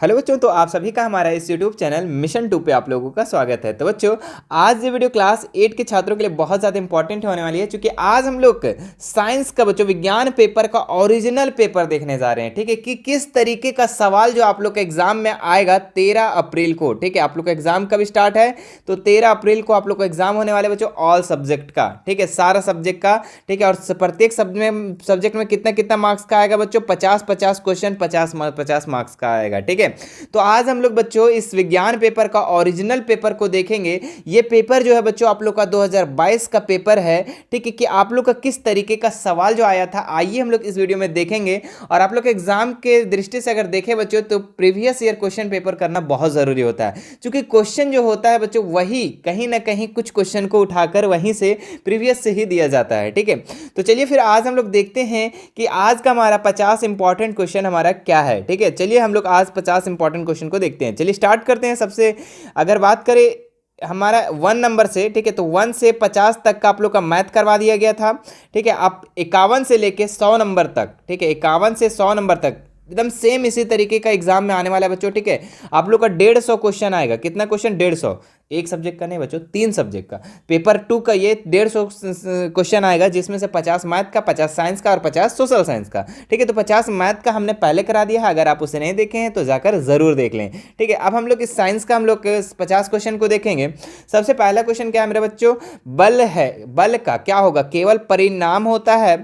Hello बच्चों, तो आप सभी का हमारा इस यूट्यूब चैनल मिशन 2 पे आप लोगों का स्वागत है। तो बच्चों, आज ये वीडियो क्लास 8 के छात्रों के लिए बहुत ज़्यादा इंपॉर्टेंट होने वाली है, क्योंकि आज हम लोग साइंस का बच्चों विज्ञान पेपर का ओरिजिनल पेपर देखने जा रहे हैं। ठीक है, कि किस तरीके का सवाल जो आप लोग के एग्जाम में आएगा 13 अप्रैल को। ठीक है, आप लोग का एग्जाम कब स्टार्ट है? तो 13 अप्रैल को आप लोग का एग्जाम होने वाले बच्चों, ऑल सब्जेक्ट का। ठीक है, सारा सब्जेक्ट का। ठीक है, और प्रत्येक सब्जेक्ट में कितना कितना मार्क्स का आएगा बच्चों? 50-50 क्वेश्चन, 50 मार्क्स का आएगा। ठीक है, तो आज हम लोग बच्चों इस विज्ञान पेपर का ओरिजिनल पेपर को देखेंगे। ये पेपर जो है बच्चों आप लोग का 2022 का पेपर है। ठीक है, कि आप लोग का किस तरीके का सवाल जो आया था, आइए हम लोग इस वीडियो में देखेंगे। और आप लोग के एग्जाम के दृष्टि से अगर देखें बच्चों, तो प्रीवियस ईयर क्वेश्चन पेपर करना बहुत जरूरी होता है, क्योंकि क्वेश्चन जो होता है बच्चों वही कहीं ना कहीं कुछ क्वेश्चन को उठाकर वहीं से प्रीवियस से ही दिया जाता है। ठीक है, तो चलिए फिर आज हम लोग देखते हैं कि आज का हमारा 50 इंपॉर्टेंट क्वेश्चन हमारा क्या है। ठीक है, चलिए हम लोग आज 50 इंपॉर्टेंट क्वेश्चन को देखते हैं। चलिए स्टार्ट करते हैं। सबसे अगर बात करें हमारा 1 नंबर से, ठीक है, तो 1 से 50 तक का आप लोग का मैथ करवा दिया गया था। ठीक है, आप 51 से लेके 100 नंबर तक, ठीक है, 51 से 100 नंबर तक एकदम सेम इसी तरीके का एग्जाम में आने वाला है बच्चों। ठीक है, आप लोग का 150 क्वेश्चन आएगा। कितना क्वेश्चन? 150। एक सब्जेक्ट का नहीं बच्चों, 3 सब्जेक्ट का। पेपर 2 का ये 150 क्वेश्चन आएगा, जिसमें से 50 मैथ का, 50 साइंस का और 50 सोशल साइंस का। ठीक है, तो 50 मैथ का हमने पहले करा दिया है। अगर आप उसे नहीं देखे हैं तो जाकर जरूर देख लें। ठीक है, अब हम लोग इस साइंस का हम लोग 50 क्वेश्चन को देखेंगे। सबसे पहला क्वेश्चन क्या है मेरे बच्चों? बल है। बल का क्या होगा? केवल परिणाम होता है,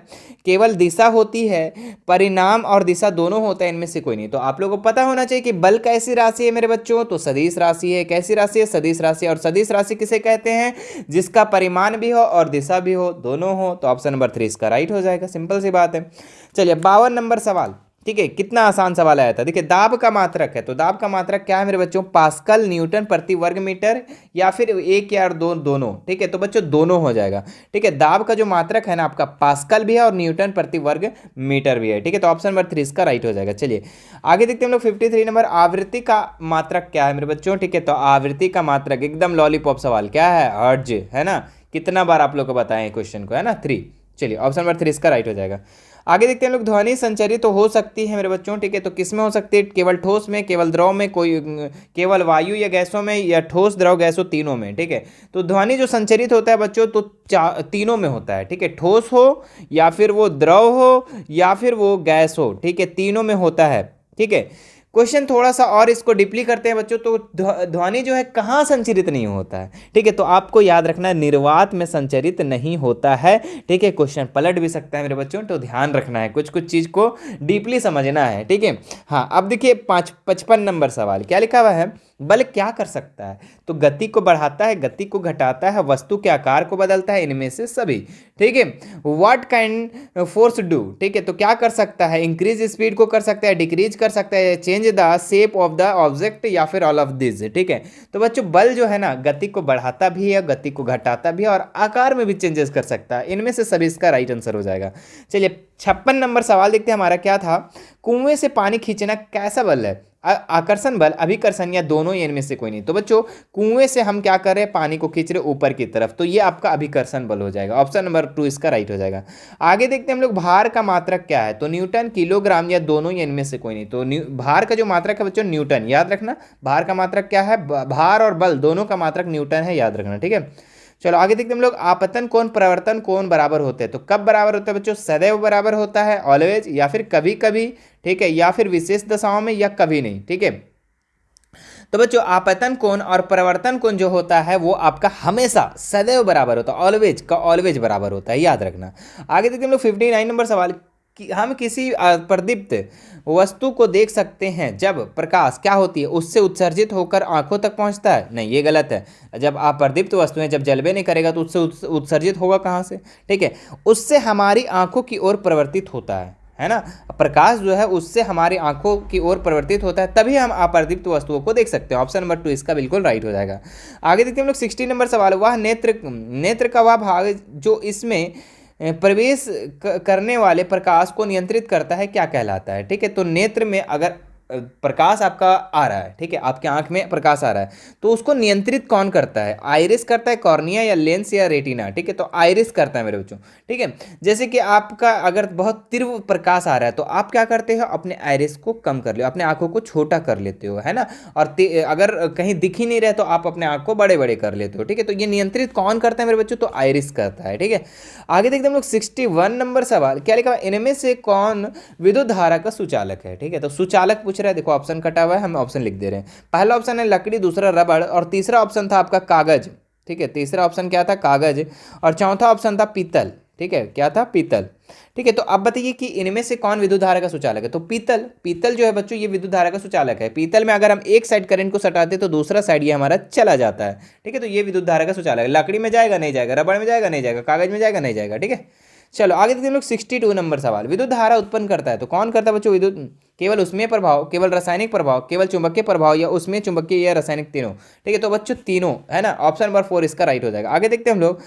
केवल दिशा होती है, परिणाम और दिशा दोनों होता है, इनमें से कोई नहीं। तो आप लोगों को पता होना चाहिए कि बल कैसी राशि है मेरे बच्चों? तो सदिश राशि है। कैसी राशि है? सदिश राशि। और सदिश राशि किसे कहते हैं? जिसका परिमाण भी हो और दिशा भी हो, दोनों हो। तो ऑप्शन नंबर 3 इसका राइट हो जाएगा। सिंपल सी बात है। चलिए 52 नंबर सवाल। ठीक है, कितना आसान सवाल आया था। देखिए, दाब का मात्रक है, तो दाब का मात्रक क्या है मेरे बच्चों? पास्कल, न्यूटन प्रति वर्ग मीटर, या फिर एक या दो दोनों। ठीक है, तो बच्चों दोनों हो जाएगा। ठीक है, दाब का जो मात्रक है ना आपका, पास्कल भी है और न्यूटन प्रति वर्ग मीटर भी है। ठीक है, तो ऑप्शन नंबर 3 इसका राइट हो जाएगा। चलिए आगे देखते हैं हम लोग 53 नंबर। आवृत्ति का मात्रक क्या है मेरे बच्चों? ठीक है, तो आवृत्ति का मात्रक एकदम लॉलीपॉप सवाल क्या है? हर्ट्ज है ना। कितना बार आप लोग को बताएं क्वेश्चन को, है ना? 3। चलिए ऑप्शन नंबर 3 इसका राइट हो जाएगा। आगे देखते हैं लोग, ध्वनि संचरित तो हो सकती है मेरे बच्चों। ठीक है, तो किस में हो सकती है? केवल ठोस में, केवल द्रव में, कोई केवल वायु या गैसों में, या ठोस द्रव गैसों, तीनों में। ठीक है, तो ध्वनि जो संचरित होता है बच्चों, तो तीनों में होता है। ठीक है, ठोस हो या फिर वो द्रव हो या फिर वो गैस हो। ठीक है, तीनों में होता है। ठीक है, क्वेश्चन थोड़ा सा और इसको डीपली करते हैं बच्चों। तो ध्वनि जो है कहाँ संचरित नहीं होता है? ठीक है, तो आपको याद रखना है, निर्वात में संचरित नहीं होता है। ठीक है, क्वेश्चन पलट भी सकता है मेरे बच्चों, तो ध्यान रखना है, कुछ कुछ चीज को डीपली समझना है। ठीक है, हाँ, अब देखिए 55 नंबर सवाल क्या लिखा हुआ है? बल क्या कर सकता है? तो गति को बढ़ाता है, गति को घटाता है, वस्तु के आकार को बदलता है, इनमें से सभी। ठीक है, व्हाट कैन फोर्स डू? ठीक है, तो क्या कर सकता है? इंक्रीज स्पीड को कर सकता है, डिक्रीज कर सकता है, change the shape of the object, या फिर ऑल ऑफ दिस। ठीक है, तो बच्चों बल जो है ना, गति को बढ़ाता भी है, गति को घटाता भी है, और आकार में भी चेंजेस कर सकता है। इनमें से सभी इसका राइट आंसर हो जाएगा। चलिए 56 नंबर सवाल देखते हैं हमारा क्या था। कुएं से पानी खींचना कैसा बल है? आकर्षण बल, अभिकर्षण, या दोनों, या इनमें से कोई नहीं। तो बच्चों कुएं से हम क्या कर रहे हैं? पानी को खींच रहे ऊपर की तरफ, तो ये आपका अभिकर्षण बल हो जाएगा। ऑप्शन नंबर 2 इसका राइट हो जाएगा। आगे देखते हैं हम लोग, भार का मात्रक क्या है? तो न्यूटन, किलोग्राम, या दोनों, या इनमें से कोई नहीं। तो भार का जो मात्रक है बच्चों, न्यूटन। याद रखना, भार का मात्रक क्या है? भार और बल दोनों का मात्रक न्यूटन है, याद रखना। ठीक है, चलो आगे देखते हैं हम लोग, आपतन कोण, प्रवर्तन कोण बराबर होते हैं। तो कब बराबर होता है बच्चों? सदैव बराबर होता है, ऑलवेज, या फिर कभी कभी। ठीक है, या फिर विशेष दशाओं में, या कभी नहीं। ठीक है, तो बच्चों आपतन कोण और प्रवर्तन कोण जो होता है वो आपका हमेशा सदैव बराबर होता है, ऑलवेज का ऑलवेज बराबर होता है, याद रखना। आगे देखते हैं हम लोग 59 नंबर सवाल कि हम किसी प्रदीप्त वस्तु को देख सकते हैं जब प्रकाश क्या होती है? उससे उत्सर्जित होकर आंखों तक पहुंचता है? नहीं, ये गलत है। जब आप प्रदीप्त वस्तु हैं, जब जलबे नहीं करेगा तो उससे उत्सर्जित होगा कहाँ से? ठीक है, उससे हमारी आंखों की ओर परिवर्तित होता है ना। प्रकाश जो है उससे हमारी आंखों की ओर परिवर्तित होता है, तभी हम अप्रदीप्त वस्तुओं को देख सकते हैं। ऑप्शन नंबर 2 इसका बिल्कुल राइट हो जाएगा। आगे देखते हैं हम लोग 60 नंबर सवाल। वह नेत्र का वह भाग जो इसमें प्रवेश करने वाले प्रकाश को नियंत्रित करता है क्या कहलाता है? ठीक है, तो नेत्र में अगर प्रकाश आपका आ रहा है, ठीक है, आपके आंख में प्रकाश आ रहा है, तो उसको नियंत्रित कौन करता है? आइरिस करता है, कॉर्निया या लेंस या रेटिना, ठीक है, तो आइरिस करता है मेरे बच्चों, ठीक है। जैसे कि आपका अगर बहुत तीव्र प्रकाश आ रहा है तो आप क्या करते हो, अपने आइरिस को कम कर लो, अपने आंखों को छोटा कर लेते हो, है ना, और अगर कहीं दिख ही नहीं रहे तो आप अपने आंख को बड़े बड़े कर लेते हो, ठीक है। तो ये नियंत्रित कौन करता है मेरे बच्चों? तो आइरिस करता है, ठीक है। आगे देखते हैं हम लोग 61 नंबर सवाल, क्या लिखा हुआ है? इनमें से कौन विद्युत धारा का सुचालक है, ठीक है। तो सुचालक पूछ रहा है, देखो ऑप्शन कटा हुआ है, हम ऑप्शन लिख दे रहे हैं। पहला ऑप्शन है लकड़ी, दूसरा रबड़, और तीसरा ऑप्शन था आपका कागज, ठीक है, तीसरा ऑप्शन क्या था? कागज, और चौथा ऑप्शन था पीतल, ठीक है, क्या था? पीतल, ठीक है। तो अब बताइए कि इनमें से कौन विद्युत धारा का सुचालक है? तो पीतल, पीतल जो है बच्चों ये विद्युत धारा का सुचालक है। पीतल में अगर हम एक साइड करंट को सटाते तो दूसरा साइड ये हमारा चला जाता है, ठीक है, तो ये विद्युत धारा का सुचालक है। लकड़ी में जाएगा नहीं जाएगा, रबड़ में जाएगा नहीं जाएगा, कागज में जाएगा नहीं जाएगा, ठीक है। चलो आगे देखते हैं लोग 62 नंबर सवाल, विद्युत धारा उत्पन्न करता है तो कौन करता है बच्चों? विद्युत केवल उसमें प्रभाव, केवल रासायनिक प्रभाव, केवल चुंबकीय प्रभाव, या उसमें चुंबकीय या रासायनिक, तीनों, ठीक है। तो बच्चों तीनों, है ना, ऑप्शन नंबर 4 इसका राइट हो जाएगा। आगे देखते हैं हम लोग,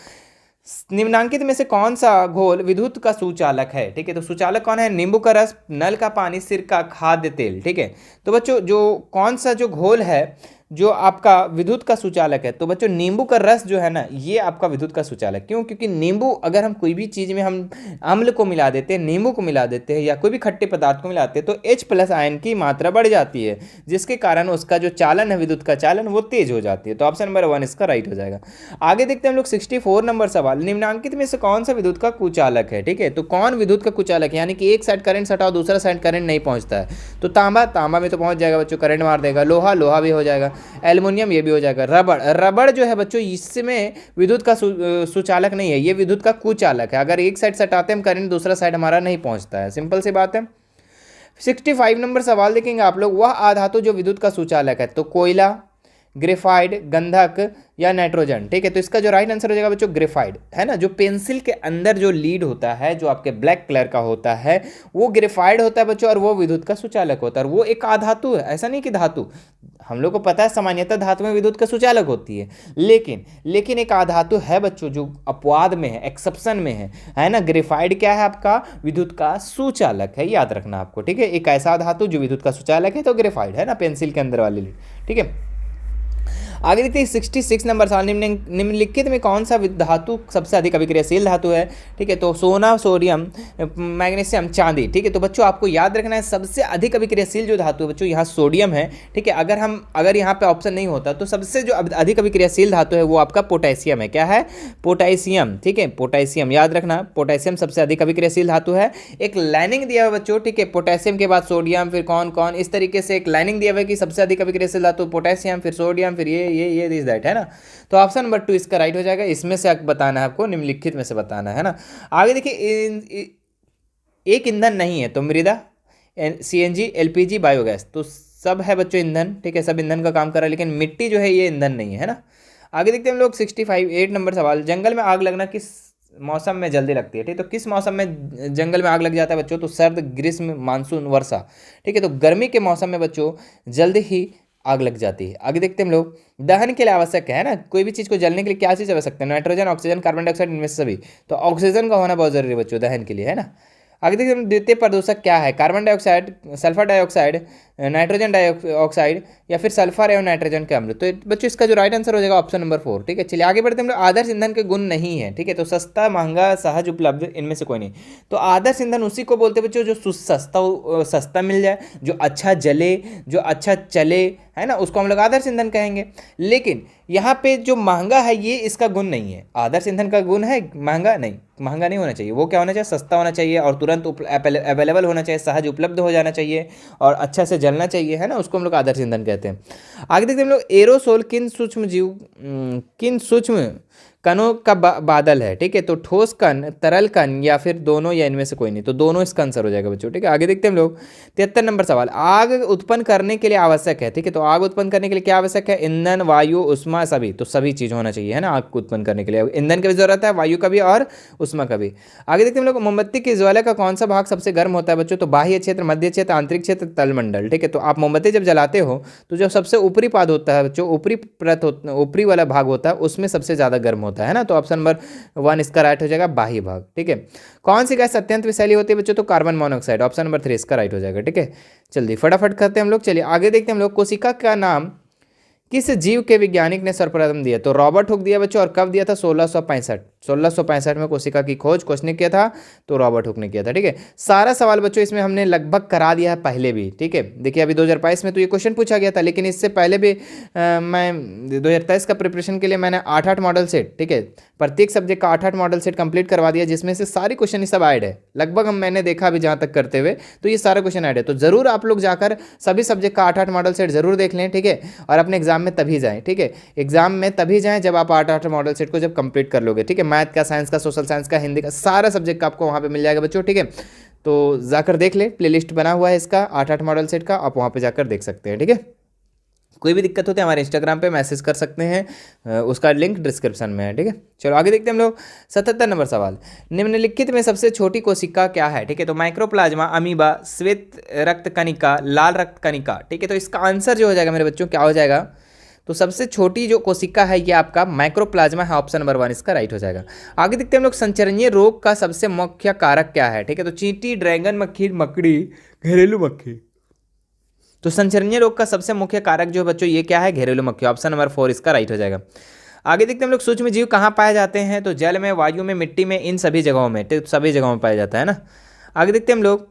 निम्नांकित में से कौन सा घोल विद्युत का सुचालक है, ठीक है। तो सुचालक कौन है? नींबू का रस, नल का पानी, सिरका, खाद्य तेल, ठीक है। तो बच्चों जो कौन सा जो घोल है जो आपका विद्युत का सुचालक है? तो बच्चों नींबू का रस जो है ना ये आपका विद्युत का सुचालक, क्यों? क्योंकि नींबू अगर हम कोई भी चीज़ में हम अम्ल को मिला देते हैं, नींबू को मिला देते हैं, या कोई भी खट्टे पदार्थ को मिलाते हैं तो H+ आयन की मात्रा बढ़ जाती है, जिसके कारण उसका जो चालन है, विद्युत का चालन, वो तेज हो जाती है। तो ऑप्शन नंबर 1 इसका राइट हो जाएगा। आगे देखते हैं हम लोग 64 नंबर सवाल, निम्नांकित में से कौन सा विद्युत का कुचालक है, ठीक है। तो कौन विद्युत का कुचालक है? यानी कि एक साइड करंट सटाओ दूसरा साइड करंट नहीं पहुंचता है, तो तांबा, तांबा में तो पहुंच जाएगा बच्चों, करंट मार देगा। लोहा, लोहा भी हो जाएगा। एल्युमिनियम, ये भी हो जाएगा। रबड़, रबड़ जो है बच्चों इसमें विद्युत का सुचालक नहीं है, ये विद्युत का कुचालक है। अगर एक साइड सटाते हम करंट दूसरा साइड हमारा नहीं पहुंचता है, सिंपल सी बात है। 65 नंबर सवाल देखेंगे आप लोग, वह आधातु जो विद्युत का सुचालक है, तो कोयला, ग्रेफाइड, गंधक या नाइट्रोजन, ठीक है। तो इसका जो राइट आंसर हो जाएगा बच्चों ग्रेफाइड, है ना। जो पेंसिल के अंदर जो लीड होता है जो आपके ब्लैक कलर का होता है वो ग्रेफाइड होता है बच्चों, और वो विद्युत का सुचालक होता है। और वो एक आधातु है, ऐसा नहीं कि धातु, हम लोग को पता है सामान्यतः धातु में विद्युत का सुचालक होती है, लेकिन एक आधातु है बच्चों जो अपवाद में है, एक्सेप्शन में है ना। ग्रेफाइड क्या है आपका? विद्युत का सुचालक है, याद रखना आपको, ठीक है। एक ऐसा धातु जो विद्युत का सुचालक है तो ग्रेफाइड, है ना, पेंसिल के अंदर वाली लीड, ठीक है। आगे देखते हैं 66 नंबर सवाल, निम्नलिखित में कौन सा धातु सबसे अधिक अभिक्रियाशील धातु है, ठीक है। तो सोना, सोडियम, मैग्नीशियम, चांदी, ठीक है। तो बच्चों आपको याद रखना है सबसे अधिक अभिक्रियाशील जो धातु है बच्चों यहाँ सोडियम है, ठीक है। अगर यहाँ पे ऑप्शन नहीं होता तो सबसे जो अधिक अभिक्रियाशील धातु है वो आपका पोटेशियम है। क्या है? पोटेशियम, ठीक है, पोटेशियम याद रखना, पोटेशियम सबसे अधिक अभिक्रियाशील धातु है। एक लाइनिंग दिया हुआ बच्चों, ठीक है, पोटेशियम के बाद सोडियम, फिर कौन कौन, इस तरीके से एक लाइनिंग दिया हुआ है कि सबसे अधिक अभिक्रियाशील धातु पोटेशियम, फिर सोडियम, फिर ये दिस दैट, है ना। तो ऑप्शन नंबर 2 इसका राइट हो जाएगा। इसमें से बताना है आपको, निम्नलिखित में से बताना है ना। आगे देखिए, एक ईंधन नहीं है तो मृदा, CNG, LPG, बायोगैस, तो सब है बच्चों ईंधन, ठीक है, सब ईंधन का काम कर रहा है, लेकिन मिट्टी जो है ये ईंधन नहीं है ना। आगे देखते हैं हम लोग 8 नंबर सवाल, जंगल में आग लगना किस मौसम में जल्दी लगती है, ठीक है। तो किस मौसम में जंगल में आग लग जाता है बच्चों? तो सर्द, ग्रीष्म, मानसून, वर्षा, ठीक है। तो गर्मी के मौसम में बच्चों जल्दी ही आग लग जाती है। आगे देखते हैं हम लोग, दहन के लिए आवश्यक है ना, कोई भी चीज़ को जलने के लिए क्या चीज़ आवश्यक है? नाइट्रोजन, ऑक्सीजन, कार्बन डाइऑक्साइड, इनमें से सभी। तो ऑक्सीजन का होना बहुत जरूरी है बच्चों दहन के लिए, है ना। आगे देखते हैं द्वितीय प्रदूषक क्या है? Carbon dioxide, sulphur dioxide, nitrogen dioxide, या फिर सल्फर एवं नाइट्रोजन के अम्ल। तो बच्चों इसका जो राइट आंसर हो जाएगा ऑप्शन नंबर 4, ठीक है। चलिए आगे बढ़ते हैं हम लोग, आदर्श ईंधन के गुण नहीं है, ठीक है। तो सस्ता, महंगा, सहज उपलब्ध, इनमें से कोई नहीं। तो आदर्श ईंधन उसी को बोलते हैं बच्चों जो सस्ता मिल जाए, जो अच्छा जले, जो अच्छा चले, है ना, उसको हम लोग आदर्श ईंधन कहेंगे। लेकिन यहाँ पे जो महंगा है ये इसका गुण नहीं है। आदर्श ईंधन का गुण है महंगा नहीं, महंगा नहीं होना चाहिए, वो क्या होना चाहिए? सस्ता होना चाहिए और तुरंत अवेलेबल होना चाहिए, सहज उपलब्ध हो जाना चाहिए और अच्छा से जलना चाहिए, है ना, उसको हम लोग आदर्श ईंधन कहते हैं। आगे देखते हैं हम लोग, एरोसोल किन सूक्ष्म कणों का बादल है, ठीक है। तो ठोस कण, तरल कण, या फिर दोनों, या इनमें से कोई नहीं। तो दोनों इसका आंसर हो जाएगा बच्चों, ठीक है। आगे देखते हैं हम लोग 73 नंबर सवाल, आग उत्पन्न करने के लिए आवश्यक है, ठीक है। तो आग उत्पन्न करने के लिए क्या आवश्यक है? ईंधन, वायु, उष्मा, सभी। तो सभी चीज होना चाहिए, है ना, आग को उत्पन्न करने के लिए ईंधन की भी जरूरत है, वायु का भी और उष्मा का भी। आगे देखते हैं हम लोग, मोमबत्ती की ज्वाला का कौन सा भाग सबसे गर्म होता है बच्चों? तो बाह्य क्षेत्र, मध्य क्षेत्र, आंतरिक क्षेत्र, तलमंडल, ठीक है। तो आप मोमबत्ती जब जलाते हो तो जो सबसे ऊपरी पाद होता है बच्चों, ऊपरी परत, ऊपरी वाला भाग होता है उसमें सबसे ज़्यादा गर्म होता है। होता है ना, तो ऑप्शन नंबर 1 इसका राइट हो जाएगा, बाह्य भाग। ठीक है, कौन सी गैस अत्यंत विषैली होती है बच्चों, तो कार्बन मोनोऑक्साइड, ऑप्शन नंबर 3 इसका राइट हो जाएगा। ठीक है, जल्दी फटाफट करते हैं हम लोग। चलिए आगे देखते हैं हम लोग, कोशिका का नाम किस जीव के वैज्ञानिक ने सर्वप्रथम दिया, तो रॉबर्ट हुक दिया बच्चों, और कब दिया था, 1665 में कोशिका की खोज किसने किया था, तो रॉबर्ट हुक ने किया था। ठीक है, सारा सवाल बच्चों इसमें हमने लगभग करा दिया है पहले भी। ठीक है, देखिए अभी 2022 में तो ये क्वेश्चन पूछा गया था, लेकिन इससे पहले भी मैं 2023 का प्रिपरेशन के लिए मैंने 8 मॉडल सेट, ठीक है, प्रत्येक सब्जेक्ट का 8 मॉडल सेट कंप्लीट करवा दिया, जिसमें से सारे क्वेश्चन ये सब ऐड है लगभग। मैंने देखा अभी जहाँ तक करते हुए, तो ये सारा क्वेश्चन ऐड है। तो जरूर आप लोग जाकर सभी सब्जेक्ट का 8 मॉडल सेट जरूर देख लें। ठीक है, और अपने एग्जाम में तभी जाएं। ठीक है, एग्जाम में तभी जाएं जब आप 8 मॉडल सेट को जब कंप्लीट कर लोगे। ठीक है, मैथ का, साइंस का, सोशल साइंस का, हिंदी का, सारा सब्जेक्ट का आपको वहाँ पे मिल जाएगा बच्चों। ठीक है, तो जाकर देख ले, प्लेलिस्ट बना हुआ है इसका 8 मॉडल सेट का, आप वहाँ पे जाकर देख सकते हैं। ठीक है, कोई भी दिक्कत होती है हमारे इंस्टाग्राम पे मैसेज कर सकते हैं, उसका लिंक डिस्क्रिप्शन में है। ठीक है, चलो आगे देखते हैं हम लोग। 77 नंबर सवाल, निम्नलिखित में सबसे छोटी कोशिका क्या है। ठीक है, तो माइक्रोप्लाज्मा, अमीबा, श्वेत रक्त कणिका, लाल रक्त कणिका। ठीक है, तो इसका आंसर जो हो जाएगा मेरे बच्चों क्या हो जाएगा, तो सबसे छोटी जो कोशिका है ये आपका माइक्रोप्लाज्मा है, ऑप्शन नंबर 1 इसका राइट हो जाएगा। आगे देखते हैं हम लोग, संचरणीय रोग का सबसे मुख्य कारक क्या है। ठीक है, तो चींटी, ड्रैगन मक्खी, मकड़ी, घरेलू मक्खी। तो संचरणीय रोग का सबसे मुख्य कारक जो बच्चों ये क्या है, घरेलू मक्खी, ऑप्शन नंबर 4 इसका राइट हो जाएगा। आगे देखते हैं हम लोग, सूक्ष्म जीव कहाँ पाए जाते हैं, तो जल में, वायु में, मिट्टी में, इन सभी जगहों में, तो सभी जगहों में पाया जाता है ना। आगे देखते हैं हम लोग,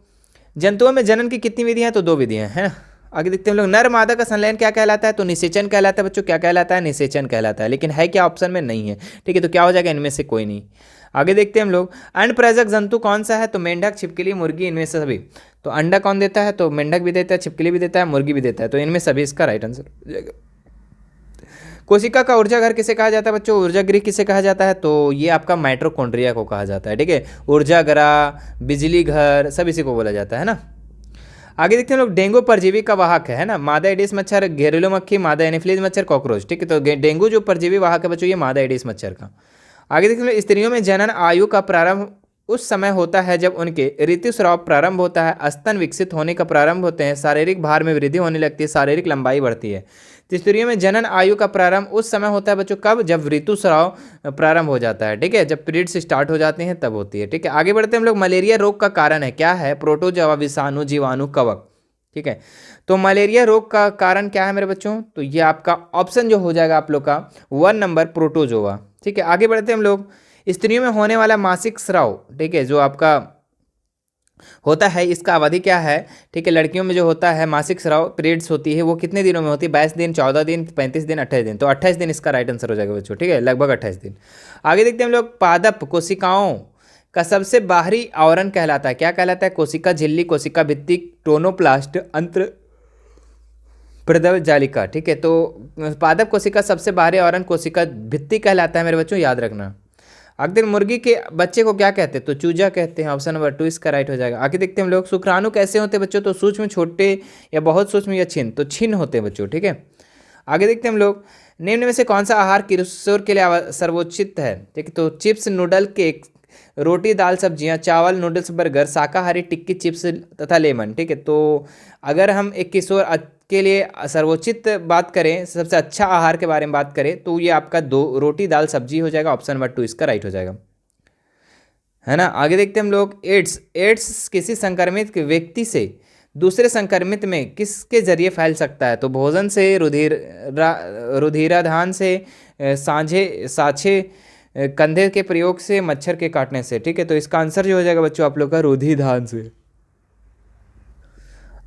जंतुओं में जनन की कितनी विधियां हैं, तो 2 विधियां हैं ना। आगे देखते हैं हम लोग, नर मादा का संलयन क्या कहलाता है, तो निषेचन कहलाता है बच्चों। क्या कहलाता है, निषेचन कहलाता है, लेकिन है क्या, ऑप्शन में नहीं है। ठीक है, तो क्या हो जाएगा, इनमें से कोई नहीं। आगे देखते हैं हम लोग, अण्डप्राजक जंतु कौन सा है, तो मेंढक, छिपकली, मुर्गी, इनमें से सभी। तो अंडा कौन देता है, तो मेंढक भी देता है, छिपकली भी देता है, मुर्गी भी देता है, तो इनमें सभी इसका राइट आंसर हो जाएगा। कोशिका का ऊर्जा घर किसे कहा जाता है बच्चों, ऊर्जा गृह किसे कहा जाता है, तो ये आपका माइटोकॉन्ड्रिया को कहा जाता है। ठीक है, ऊर्जा गृह, बिजली घर, सब इसी को बोला जाता है ना। आगे देखते हैं लोग, डेंगू परजीवी का वाहक है ना, मादा एडिस मच्छर, घरेलू मक्खी, मादा एनोफिलीज मच्छर, कॉकरोच। ठीक है, तो डेंगू जो परजीवी वाहक है बच्चों ये मादा एडिस मच्छर का। आगे देखते हैं, स्त्रियों में जनन आयु का प्रारंभ उस समय होता है जब उनके ऋतुस्राव प्रारंभ होता है, स्तन विकसित होने का प्रारंभ होते हैं, शारीरिक भार में वृद्धि होने लगती है, शारीरिक लंबाई बढ़ती है। तो स्त्रियों में जनन आयु का प्रारंभ उस समय होता है बच्चों, कब, जब ऋतुस्राव प्रारंभ हो जाता है। ठीक है, जब पीरियड्स स्टार्ट हो जाते हैं तब होती है। ठीक है, आगे बढ़ते हैं हम लोग, मलेरिया रोग का कारण है क्या है, प्रोटोजोआ, विषाणु, जीवाणु, कवक। ठीक है, तो मलेरिया रोग का कारण क्या है मेरे बच्चों, तो ये आपका ऑप्शन जो हो जाएगा आप लोग का 1 नंबर, प्रोटोजोआ। ठीक है, आगे बढ़ते हैं हम लोग, स्त्रियों में होने वाला मासिक स्राव, ठीक है, जो आपका होता है इसका अवधि क्या है। ठीक है, लड़कियों में जो होता है मासिक स्राव, पीरियड्स होती है, वो कितने दिनों में होती है, 22 दिन, 14 दिन, 35 दिन, 28 दिन। तो 28 दिन इसका राइट आंसर हो जाएगा बच्चों। ठीक है, लगभग 28 दिन। आगे देखते हैं हम लोग, पादप कोशिकाओं का सबसे बाहरी आवरण कहलाता है, क्या कहलाता है, कोशिका झिल्ली, कोशिका भित्ति, टोनोप्लास्ट, अंत्र प्रदव जालिका। ठीक है, तो पादप कोशिका सबसे बाहरी आवरण कोशिका भित्ति कहलाता है मेरे बच्चों, याद रखना। अगर मुर्गी के बच्चे को क्या कहते हैं, तो चूजा कहते हैं, ऑप्शन नंबर 2 इसका राइट हो जाएगा। आगे देखते हैं हम लोग, शुक्राणु कैसे होते हैं बच्चों, तो सूक्ष्म, छोटे या बहुत सूक्ष्म या छिन्न, तो छिन्न होते हैं बच्चों। ठीक है, आगे देखते हैं हम लोग, निम्न में से कौन सा आहार किशोर के लिए सर्वोचित है। ठीक है, तो चिप्स, नूडल, केक, रोटी, दाल, सब्जियां, चावल, नूडल्स, बर्गर, शाकाहारी, टिक्की, चिप्स तथा लेमन। ठीक है, तो अगर हम एक किशोर के लिए सर्वोचित बात करें, सबसे अच्छा आहार के बारे में बात करें, तो ये आपका 2 रोटी, दाल, सब्जी हो जाएगा, ऑप्शन नंबर 2 इसका राइट हो जाएगा, है ना। आगे देखते हैं हम लोग, एड्स किसी संक्रमित व्यक्ति से दूसरे संक्रमित में किसके जरिए फैल सकता है, तो भोजन से, रुधिराधान से, साँचे, कंधे के प्रयोग से, मच्छर के काटने से। ठीक है, तो इसका आंसर जो हो जाएगा बच्चों आप लोग का रुधिराधान से।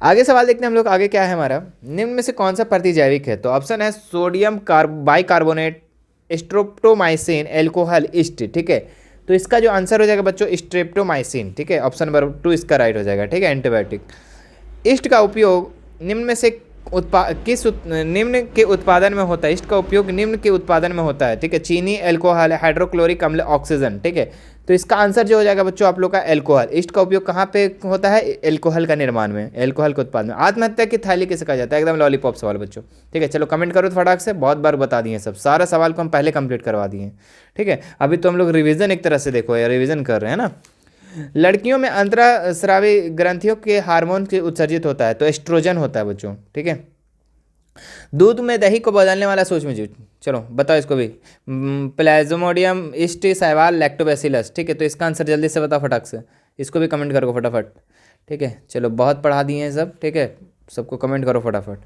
आगे सवाल देखते हैं हम लोग, आगे क्या है हमारा, निम्न में से कौन सा प्रतिजैविक है, तो ऑप्शन है sodium bicarbonate, streptomycin, alcohol, east. ठीक है, तो इसका जो आंसर हो जाएगा बच्चों स्ट्रेप्टोमाइसिन। ठीक है, ऑप्शन नंबर 2 इसका राइट हो जाएगा। ठीक है, एंटीबायोटिक। ईस्ट का उपयोग निम्न में से निम्न के उत्पादन में होता है, ईस्ट का उपयोग निम्न के उत्पादन में होता है। ठीक है, चीनी, एल्कोहल, हाइड्रोक्लोरिक अम्ल, ऑक्सीजन। ठीक है, तो इसका आंसर जो हो जाएगा बच्चों आप लोग का एल्कोहल। ईस्ट का उपयोग कहाँ पे होता है, एल्कोहल का निर्माण में, एल्कोहल के उत्पादन में। आत्महत्या की थैली किसे कहा जाता है, एकदम लॉलीपॉप सवाल बच्चों। ठीक है, चलो कमेंट करो फटाक से, बहुत बार बता दिए सब, सारा सवाल को हम पहले कंप्लीट करवा दिए। ठीक है, अभी तो हम लोग रिविजन एक तरह से देखो यार, रिविजन कर रहे हैं ना। लड़कियों में अंतरास्रावी ग्रंथियों के हार्मोन के उत्सर्जित होता है, तो एस्ट्रोजन होता है बच्चों। ठीक है, दूध में दही को बदलने वाला सूक्ष्मजीव, चलो बताओ इसको भी। प्लाज्मोडियम ईस्ट शैवाल लैक्टोबैसिलस, ठीक है। तो इसका आंसर जल्दी से बताओ फटाक से, इसको भी कमेंट करो फटाफट, ठीक है। चलो बहुत पढ़ा दिए हैं सब, ठीक है, सबको कमेंट करो फटाफट।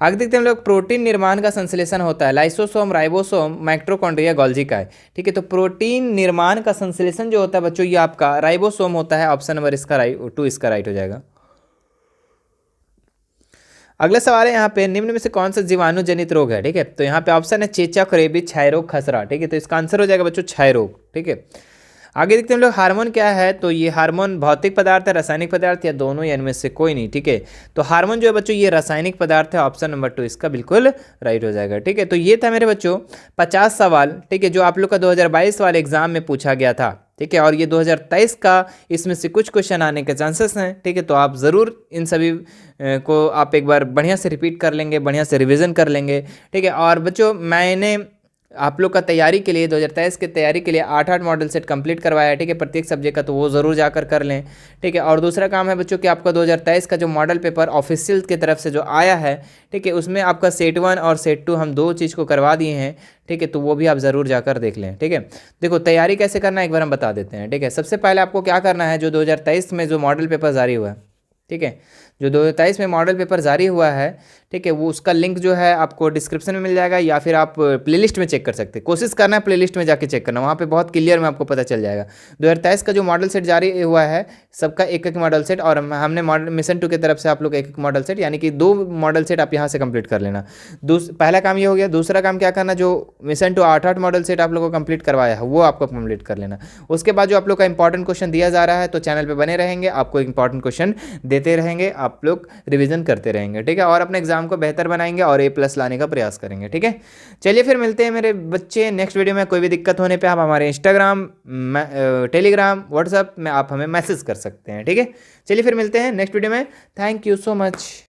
आगे देखते हैं हम लोग, प्रोटीन निर्माण का संश्लेषण होता है लाइसोसोम, राइबोसोम, माइटोकॉन्ड्रिया, गोल्गी का है, ठीक है। तो प्रोटीन निर्माण का संश्लेषण जो होता है बच्चों, ये आपका राइबोसोम होता है। ऑप्शन नंबर इसका 2 इसका राइट हो जाएगा। अगला सवाल है यहाँ पे, निम्न में से कौन सा जीवाणु जनित रोग है, ठीक है। तो यहाँ पे ऑप्शन है चेचक, रेबीज, क्षय रोग, खसरा, ठीक है। तो इसका आंसर हो जाएगा बच्चों क्षय रोग, ठीक है। आगे देखते हैं हम लोग, हार्मोन क्या है। तो ये हार्मोन भौतिक पदार्थ है, रासायनिक पदार्थ, या दोनों, या इनमें से कोई नहीं, ठीक है। तो हार्मोन जो है बच्चों ये रासायनिक पदार्थ है। ऑप्शन नंबर 2 इसका बिल्कुल राइट हो जाएगा, ठीक है। तो ये था मेरे बच्चों 50 सवाल, ठीक है, जो आप लोग का 2022 वाले एग्जाम में पूछा गया था, ठीक है। और ये 2023 का इसमें से कुछ क्वेश्चन आने के चांसेस हैं, ठीक है। तो आप ज़रूर इन सभी को आप एक बार बढ़िया से रिपीट कर लेंगे, बढ़िया से रिवीजन कर लेंगे, ठीक है। और बच्चों मैंने आप लोग का तैयारी के लिए 2023 की तैयारी के लिए 8 मॉडल सेट कंप्लीट करवाया है, ठीक है, प्रत्येक सब्जेक्ट का। तो वो ज़रूर जाकर कर लें, ठीक है। और दूसरा काम है बच्चों कि आपका 2023 का जो मॉडल पेपर ऑफिशियल की तरफ से जो आया है, ठीक है, उसमें आपका सेट 1 और सेट 2 हम 2 चीज़ को करवा दिए हैं, ठीक है। तो वो भी आप ज़रूर जाकर देख लें, ठीक है। देखो तैयारी कैसे करना है एक बार हम बता देते हैं, ठीक है। सबसे पहले आपको क्या करना है, जो 2023 में जो मॉडल पेपर जारी हुआ है, ठीक है, जो 2023 में मॉडल पेपर जारी हुआ है, ठीक है, वो उसका लिंक जो है आपको डिस्क्रिप्शन में मिल जाएगा, या फिर आप प्लेलिस्ट में चेक कर सकते हैं। कोशिश करना है प्लेलिस्ट में जाके चेक करना, वहाँ पे बहुत क्लियर में आपको पता चल जाएगा। 2023 का जो मॉडल सेट जारी हुआ है, सबका एक एक मॉडल सेट, और हमने मॉडल मिशन 2 की तरफ से आप लोग एक मॉडल सेट, यानी कि 2 मॉडल सेट आप यहाँ से कंप्लीट कर लेना। पहला काम ये हो गया। दूसरा काम क्या करना, जो मिशन 2 8 मॉडल सेट आप लोग को कंप्लीट करवाया है, वो आपको कंप्लीट कर लेना। उसके बाद जो आप लोग का इंपॉर्टेंट क्वेश्चन दिया जा रहा है, तो चैनल पर बने रहेंगे, आपको इंपॉर्टेंट क्वेश्चन देते रहेंगे, आप लोग रिविजन करते रहेंगे, ठीक है। और अपने एग्जाम को बेहतर बनाएंगे और A+ लाने का प्रयास करेंगे, ठीक है। चलिए फिर मिलते हैं मेरे बच्चे नेक्स्ट वीडियो में। कोई भी दिक्कत होने पे आप हमारे इंस्टाग्राम, टेलीग्राम, व्हाट्सएप में आप हमें मैसेज कर सकते हैं, ठीक है। चलिए फिर मिलते हैं नेक्स्ट वीडियो में। Thank you so much.